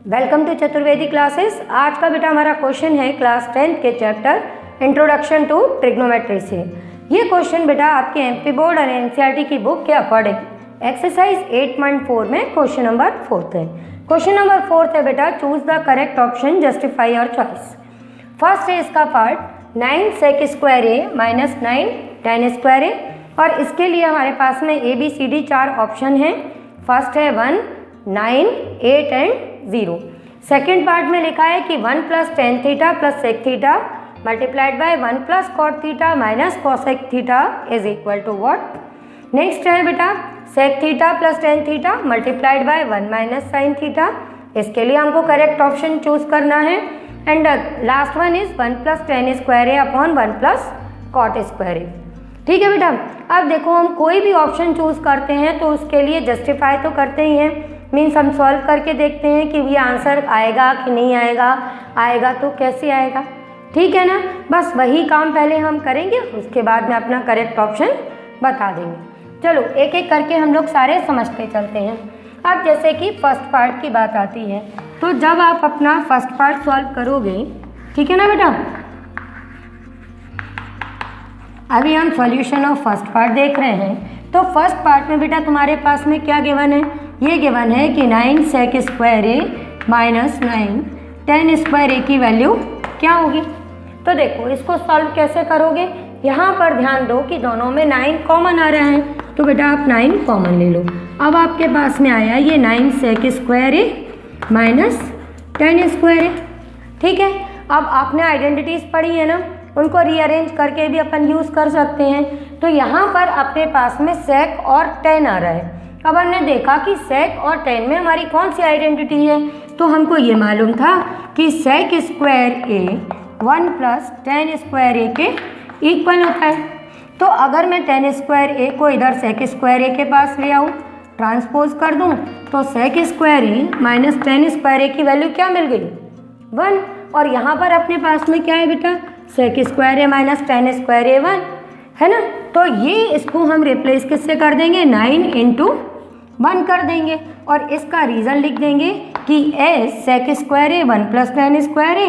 Welcome to Chaturvedi classes. आज का बेटा हमारा क्वेश्चन है क्लास 10th के चैप्टर इंट्रोडक्शन टू ट्रिग्नोमेट्री से। ये क्वेश्चन बेटा आपके एमपी बोर्ड और एनसीईआरटी की बुक के अकॉर्डिंग एक्सरसाइज 8.4 में क्वेश्चन नंबर 4 है। क्वेश्चन नंबर 4 है बेटा, choose the correct option, justify your choice. First है इसका part 9 sec square A minus 9 tan square A, और इसके लिए हमारे पास में A B C D 4 option हैं। फर्स्ट है 1, 9, 8 एंड 0। सेकेंड पार्ट में लिखा है कि 1 plus tan theta plus sec theta multiplied by 1 plus cot theta minus cosec theta is equal to what. Next है बेटा sec theta plus tan theta multiplied by 1 minus sine theta. इसके लिए हमको correct option choose करना है। And last one is 1 plus tan square A upon 1 plus cot square A. ठीक है बेटा, अब देखो हम कोई भी ऑप्शन चूज करते हैं तो उसके लिए जस्टिफाई तो करते ही हैं, मीन्स हम सॉल्व करके देखते हैं कि ये आंसर आएगा कि नहीं आएगा, आएगा तो कैसे आएगा। ठीक है ना, बस वही काम पहले हम करेंगे, उसके बाद में अपना करेक्ट ऑप्शन बता देंगे। चलो एक एक करके हम लोग सारे समझते चलते हैं। अब जैसे कि फर्स्ट पार्ट की बात आती है, तो जब आप अपना फर्स्ट पार्ट सॉल्व करोगे, ठीक है ना बेटा, अभी हम सॉल्यूशन ऑफ फर्स्ट पार्ट देख रहे हैं। तो फर्स्ट पार्ट में बेटा तुम्हारे पास में क्या गिवन है, ये गिवन है कि 9 sec square A minus 9 tan square ए की वैल्यू क्या होगी। तो देखो इसको सॉल्व कैसे करोगे, यहाँ पर ध्यान दो कि दोनों में 9 कॉमन आ रहा है, तो बेटा आप 9 कॉमन ले लो। अब आपके पास में आया ये 9 sec square A minus tan square A. ठीक है, अब आपने आइडेंटिटीज पढ़ी है ना, उनको रीअरेंज करके भी अपन यूज़ कर सकते हैं। तो यहाँ पर अपने पास में sec और tan आ रहा है। अब हमने देखा कि sec और tan में हमारी कौन सी आइडेंटिटी है, तो हमको ये मालूम था कि sec square A 1 plus tan square ए के इक्वल होता है। तो अगर मैं tan स्क्वायर ए को इधर sec स्क्वायर ए के पास ले आऊँ, ट्रांसपोज कर दूँ, तो sec square A minus tan square ए की वैल्यू क्या मिल गई, 1। और यहाँ पर अपने पास में क्या है बेटा, sec square A minus tan square A 1 है ना। तो ये इसको हम रिप्लेस किससे कर देंगे, 9 इंटू 1 कर देंगे, और इसका रीज़न लिख देंगे कि as sec square A 1 plus tan square A,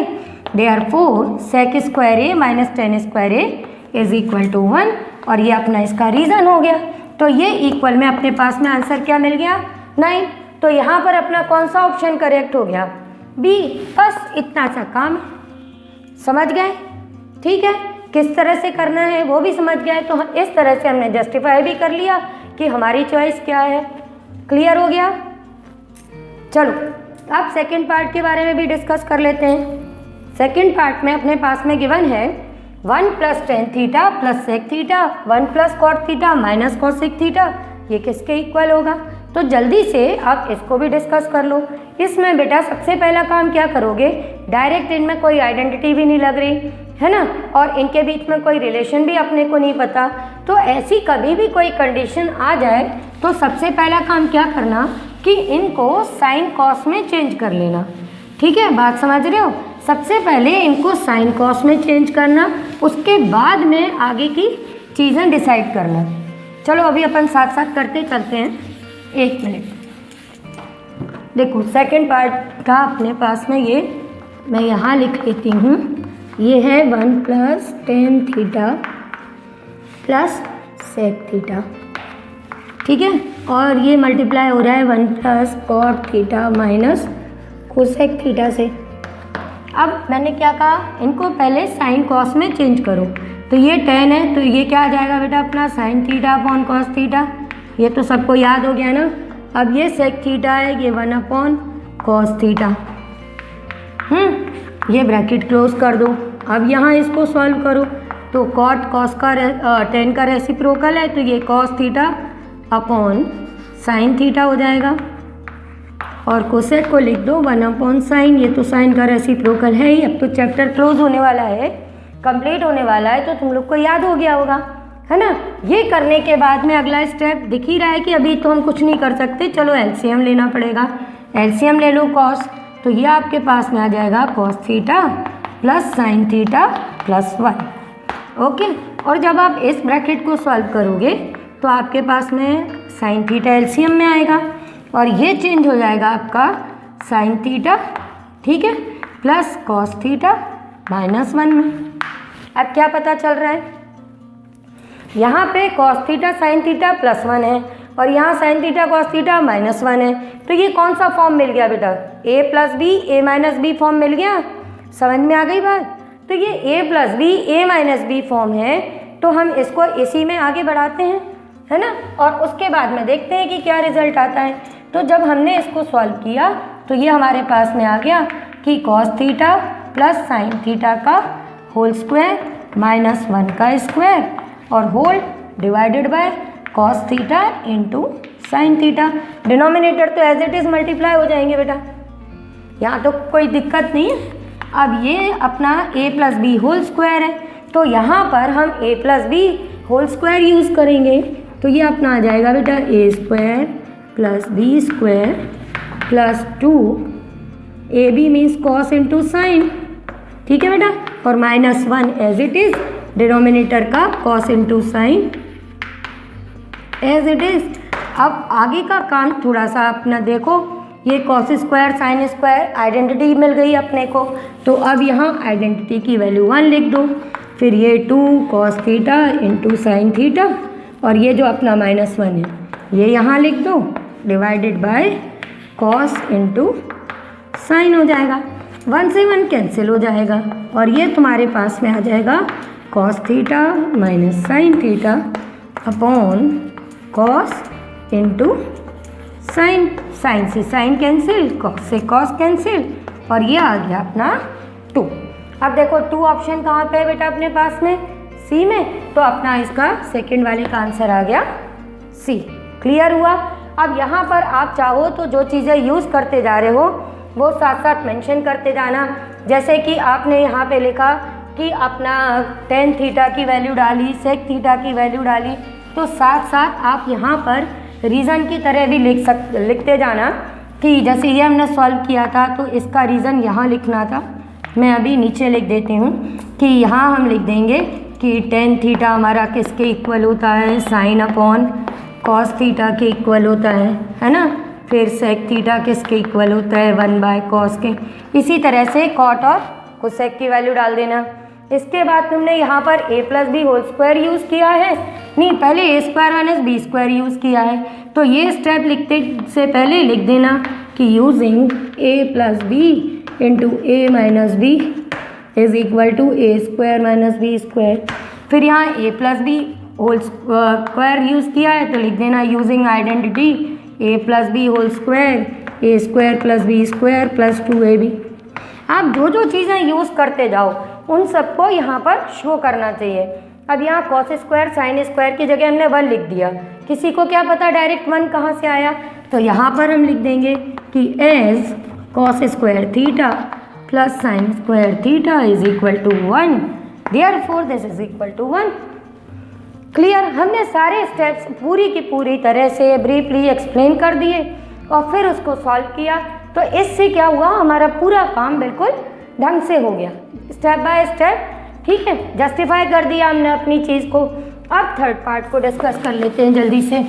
therefore sec square A minus tan square A is equal to 1, और ये अपना इसका रीज़न हो गया। तो ये इक्वल में अपने पास में आंसर क्या मिल गया, 9। तो यहाँ पर अपना कौन सा ऑप्शन करेक्ट हो गया, बी। बस इतना सा काम, समझ गए। ठीक है, किस तरह से करना है वो भी समझ गए। तो इस तरह से हमने जस्टिफाई भी कर लिया कि हमारी चॉइस क्या है। क्लियर हो गया। चलो अब सेकंड पार्ट के बारे में भी डिस्कस कर लेते हैं। सेकंड पार्ट में अपने पास में गिवन है 1 plus tan theta plus sec theta 1 plus cot theta minus cosec theta, ये किसके इक्वल होगा। तो जल्दी से आप इसको भी डिस्कस कर लो। इसमें बेटा सबसे पहला काम क्या करोगे, डायरेक्ट इनमें कोई आइडेंटिटी भी नहीं लग रही है ना, और इनके बीच में कोई रिलेशन भी अपने को नहीं पता। तो ऐसी कभी भी कोई कंडीशन आ जाए तो सबसे पहला काम क्या करना कि इनको साइन कॉस में चेंज कर लेना। ठीक है, बात समझ रहे हो। सबसे पहले इनको साइन कॉस में चेंज करना, उसके बाद में आगे की चीज़ें डिसाइड करना। चलो अभी अपन साथ साथ करते चलते हैं, 1 मिनट। देखो सेकंड पार्ट का अपने पास में ये मैं यहाँ लिख लेती हूँ, ये है 1 plus tan theta plus sec theta. ठीक है, और ये मल्टीप्लाई हो रहा है 1 plus cot theta minus cosec theta से। अब मैंने क्या कहा, इनको पहले साइन कॉस में चेंज करो। तो ये 10 है, तो ये क्या आ जाएगा बेटा अपना sign theta upon cos theta, ये तो सबको याद हो गया ना। अब ये सेक थीटा है, ये 1 अपॉन कॉस थीटा। ये ब्रैकेट क्लोज कर दो। अब यहाँ इसको सॉल्व करो, तो कॉट कॉस का 10 का रेसिप्रोकल है, तो ये cos theta upon sine theta हो जाएगा, और कोसेक को लिख दो 1 अपॉन साइन, ये तो साइन का रेसिप्रोकल है ही। अब तो चैप्टर क्लोज होने वाला है, कंप्लीट होने वाला है, तो तुम लोग को याद हो गया होगा है ना। ये करने के बाद में अगला स्टेप दिख ही रहा है कि अभी तो हम कुछ नहीं कर सकते, चलो एलसीएम लेना पड़ेगा। एलसीएम ले लो कॉस, तो ये आपके पास में आ जाएगा cos theta plus sine theta plus 1। Okay, और जब आप इस ब्रैकेट को सॉल्व करोगे तो आपके पास में साइन थीटा एलसीएम में आएगा और ये चेंज हो जाएगा आपका साइन थीटा, ठीक है, प्लस कॉस थीटा -1 में। अब क्या पता चल रहा है, यहाँ पे कॉस थीटा साइन थीटा +1 है और यहाँ साइन थीटा कॉस थीटा -1 है। तो ये कौन सा फॉर्म मिल गया बेटा, a + b a - b form मिल गया। समझ में आ गई बात। तो ये a + b a - b form है, तो हम इसको इसी में आगे बढ़ाते हैं, है ना, और उसके बाद में देखते हैं कि क्या रिजल्ट आता है। तो जब हमने इसको सॉल्व किया तो ये हमारे पास में आ गया कि cos theta plus sine theta का होल स्क्वायर -1 का स्क्वायर और whole divided by cos theta into sine theta. Denominator तो एज इट इज़ मल्टीप्लाई हो जाएंगे बेटा, यहाँ तो कोई दिक्कत नहीं है। अब ये अपना a + b होल स्क्वायर है, तो यहाँ पर हम a + b whole square use करेंगे, तो ये अपना आ जाएगा बेटा a² + b² + 2ab means cos into sign, ठीक है बेटा, और -1 एज इट इज़ डिनोमिनेटर का cos into sine as it is. अब आगे का काम थोड़ा सा अपना देखो, ये cos square sine square identity मिल गई अपने को, तो अब यहाँ आइडेंटिटी की वैल्यू 1 लिख दो, फिर ये 2 cos theta into sine theta और ये जो अपना -1 है ये यहाँ लिख दो, divided by cos into sign हो जाएगा। 1 से 1 कैंसिल हो जाएगा और ये तुम्हारे पास में आ जाएगा cos theta minus sine theta upon cos into sine. Sine से साइन कैंसिल, कॉस से कॉस कैंसिल और ये आ गया अपना 2। अब देखो 2 ऑप्शन कहाँ पे है बेटा अपने पास में, सी में, तो अपना इसका सेकंड वाले का आंसर आ गया सी। क्लियर हुआ। अब यहाँ पर आप चाहो तो जो चीज़ें यूज़ करते जा रहे हो वो साथ साथ मेंशन करते जाना। जैसे कि आपने यहाँ पे लिखा कि अपना टेन थीटा की वैल्यू डाली, सेक थीटा की वैल्यू डाली, तो साथ साथ आप यहाँ पर रीज़न की तरह भी लिखते जाना कि जैसे ये हमने सॉल्व किया था तो इसका रीज़न यहाँ लिखना था। मैं अभी नीचे लिख देती हूँ कि यहाँ हम लिख देंगे कि टेन थीटा हमारा किसके इक्वल होता है, साइन अपॉन कॉस थीटा के इक्वल होता है ना। फिर सेक थीटा किसके इक्वल होता है, 1/cos के। इसी तरह से कॉट और कोसेक की वैल्यू डाल देना। इसके बाद तुमने यहाँ पर a + b whole square use किया है, नहीं पहले a² - b² यूज़ किया है, तो ये स्टेप लिखते से पहले लिख देना कि using a + b into a - b is equal to a² - b²। फिर यहाँ a + b whole square use किया है तो लिख देना using identity a + b whole square a² + b² + 2ab। आप जो जो चीज़ें यूज़ करते जाओ उन सबको यहाँ पर शो करना चाहिए। अब यहाँ कॉस स्क्वायर साइन स्क्वायर की जगह हमने 1 लिख दिया, किसी को क्या पता डायरेक्ट 1 कहाँ से आया, तो यहाँ पर हम लिख देंगे कि as cos square theta plus sine square theta is equal to 1, therefore this is equal to 1। Clear. हमने सारे स्टेप्स पूरी की पूरी तरह से ब्रीफली एक्सप्लेन कर दिए और फिर उसको सॉल्व किया, तो इससे क्या हुआ, हमारा पूरा काम बिल्कुल ढंग से हो गया, स्टेप बाय स्टेप। ठीक है, जस्टिफाई कर दिया हमने अपनी चीज़ को। अब थर्ड पार्ट को डिस्कस कर लेते हैं जल्दी से।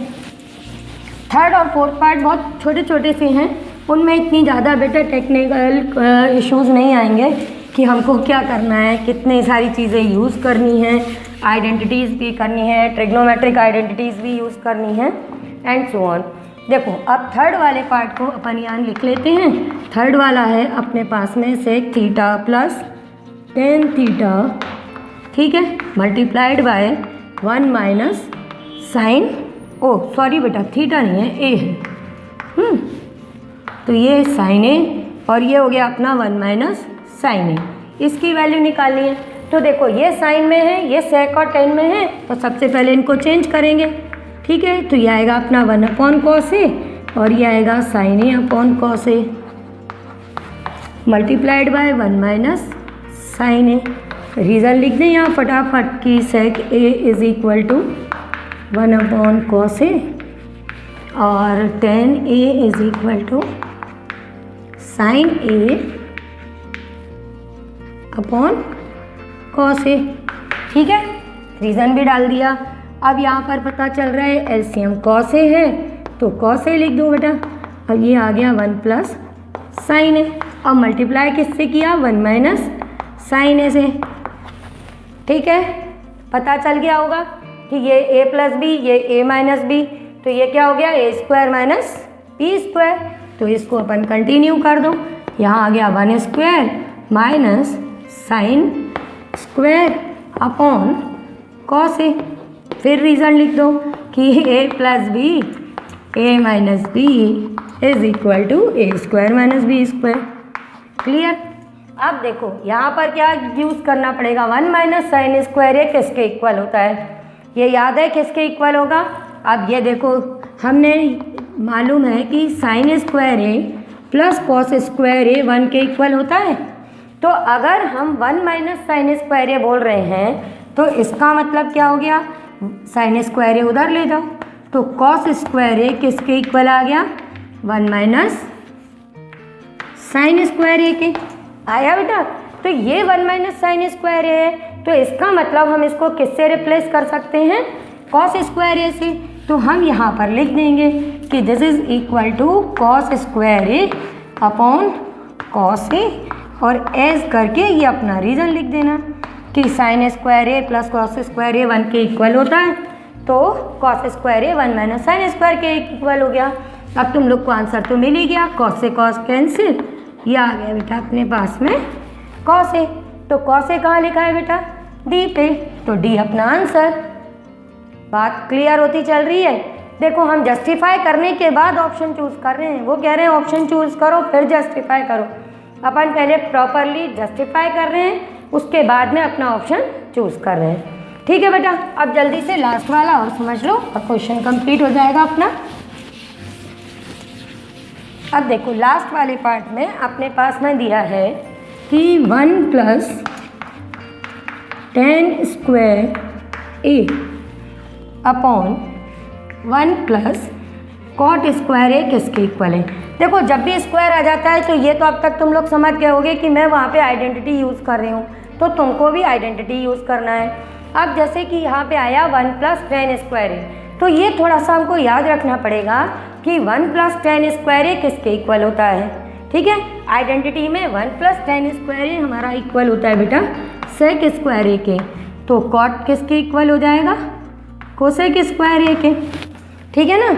थर्ड और फोर्थ पार्ट बहुत छोटे छोटे से हैं, उनमें इतनी ज़्यादा बेटा टेक्निकल इश्यूज़ नहीं आएंगे कि हमको क्या करना है, कितनी सारी चीज़ें यूज़ करनी है, आइडेंटिटीज़ भी करनी है, ट्रिग्नोमेट्रिक आइडेंटिटीज़ भी यूज़ करनी है एंड सो ऑन। देखो अब थर्ड वाले पार्ट को अपन यहाँ लिख लेते हैं। थर्ड वाला है अपने पास में sec theta plus tan theta, ठीक है, multiplied by 1 minus sine, oh sorry बेटा थीटा नहीं है, ए है, तो ये साइन ए और ये हो गया अपना 1 माइनस साइन ए। इसकी वैल्यू निकालनी है, तो देखो ये साइन में है, ये सेक और टेन में है, तो सबसे पहले इनको चेंज करेंगे। ठीक है, तो ये आएगा अपना 1/cos ए और ये आएगा sine A upon cos A multiplied by 1 minus sine A. Reason लिख दें यहाँ फटाफट कि sec A is equal to 1/cos A और tan A is equal to sine A upon cos A. ठीक है, रीज़न भी डाल दिया। अब यहाँ पर पता चल रहा है एलसीएम कॉस ए है, तो कॉस ए लिख दो बेटा। अब ये आ गया 1 प्लस साइन ए, अब मल्टीप्लाई किससे किया 1 माइनस साइन ए से। ठीक है, पता चल गया होगा कि ये ए प्लस बी, ये ए माइनस बी, तो ये क्या हो गया ए स्क्वायर माइनस बी स्क्वायर। तो इसको अपन कंटिन्यू कर दो, यहाँ आ गया 1 square minus sine square upon cos A. फिर रीज़न लिख दो कि A plus B A minus B is equal to A square minus B square. Clear. अब देखो यहाँ पर क्या यूज़ करना पड़ेगा, 1 माइनस साइन स्क्वायर ए किसके इक्वल होता है, ये याद है किसके इक्वल होगा। अब ये देखो हमने मालूम है कि sine square A plus cos square A 1 के इक्वल होता है। तो अगर हम 1 माइनस साइन स्क्वायर ए बोल रहे हैं तो इसका मतलब क्या हो गया, साइन स्क्वायर ए उधर ले जाओ, तो कॉस स्क्वायर ए किसके इक्वल आ गया 1 माइनस साइन स्क्वायर ए के। आया बेटा। तो ये 1 माइनस साइन स्क्वायर ए है, तो इसका मतलब हम इसको किससे रिप्लेस कर सकते हैं, कॉस स्क्वायर ए से। तो हम यहाँ पर लिख देंगे कि this is equal to cos square A upon cos A, और एज करके ये अपना रीज़न लिख देना कि sine square A plus cos square A 1 के इक्वल होता है, तो cos square A 1 minus sine square के इक्वल हो गया। अब तुम लोग को आंसर तो मिल ही गया, कॉस से कॉस कैंसिल, ये आ गया बेटा अपने पास में कॉस ए। तो कॉस ए कहाँ लिखा है बेटा, डी पे, तो डी अपना आंसर। बात क्लियर होती चल रही है। देखो हम जस्टिफाई करने के बाद ऑप्शन चूज़ कर रहे हैं, वो कह रहे हैं ऑप्शन चूज़ करो फिर जस्टिफाई करो। अपन पहले प्रॉपरली जस्टिफाई कर रहे हैं, उसके बाद में अपना ऑप्शन चूज़ कर रहे हैं। ठीक है बेटा, अब जल्दी से लास्ट वाला और समझ लो और क्वेश्चन कंप्लीट हो जाएगा अपना। अब देखो लास्ट वाले पार्ट में अपने पास में दिया है कि 1 plus tan square A upon 1 plus cot square ए किसके इक्वल है। देखो जब भी स्क्वायर आ जाता है तो ये तो अब तक तुम लोग समझ गए होगे कि मैं वहाँ पे आइडेंटिटी यूज़ कर रही हूँ, तो तुमको भी आइडेंटिटी यूज़ करना है। अब जैसे कि यहाँ पे आया 1 प्लस tan स्क्वायर ए, तो ये थोड़ा सा हमको याद रखना पड़ेगा कि 1 प्लस tan स्क्वायर ए किसके इक्वल होता है। ठीक है, आइडेंटिटी में 1 प्लस tan स्क्वायर ए हमारा इक्वल होता है बेटा सेक स्क्वायर ए के, तो कॉट किसके इक्वल हो जाएगा, कोसेक स्क्वायर ए के। ठीक है ना।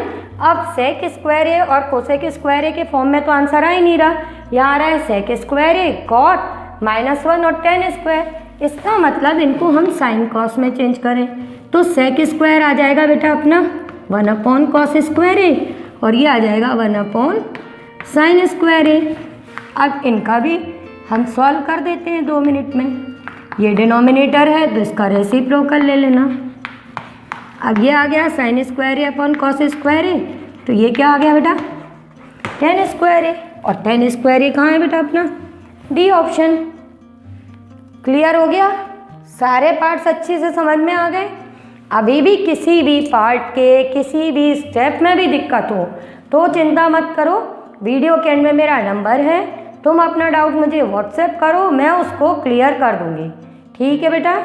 अब सेक स्क्वायर ए और कोसेक स्क्वायर ए के फॉर्म में तो आंसर आ ही नहीं रहा, यहाँ आ रहा है सेक स्क्वायर ए कॉट -1 और tan स्क्वायर। इसका मतलब इनको हम साइन कॉस में चेंज करें तो सेक स्क्वायर आ जाएगा बेटा अपना 1 अपॉन कॉस स्क्वायर ए, और ये आ जाएगा 1 अपॉन साइन स्क्वायर ए। अब इनका भी हम सॉल्व कर देते हैं 2 मिनट में। ये डिनोमिनेटर है तो इसका रेसिप्रोकल ले लेना। अब ये आ गया sign square A upon cos square ए, तो ये क्या आ गया बेटा tan स्क्वायर ए, और tan स्क्वायर ए कहाँ है बेटा अपना डी ऑप्शन। क्लियर हो गया, सारे पार्ट्स अच्छे से समझ में आ गए। अभी भी किसी भी पार्ट के किसी भी स्टेप में भी दिक्कत हो तो चिंता मत करो, वीडियो के एंड में मेरा नंबर है, तुम अपना डाउट मुझे व्हाट्सएप करो, मैं उसको क्लियर कर दूँगी। ठीक है बेटा।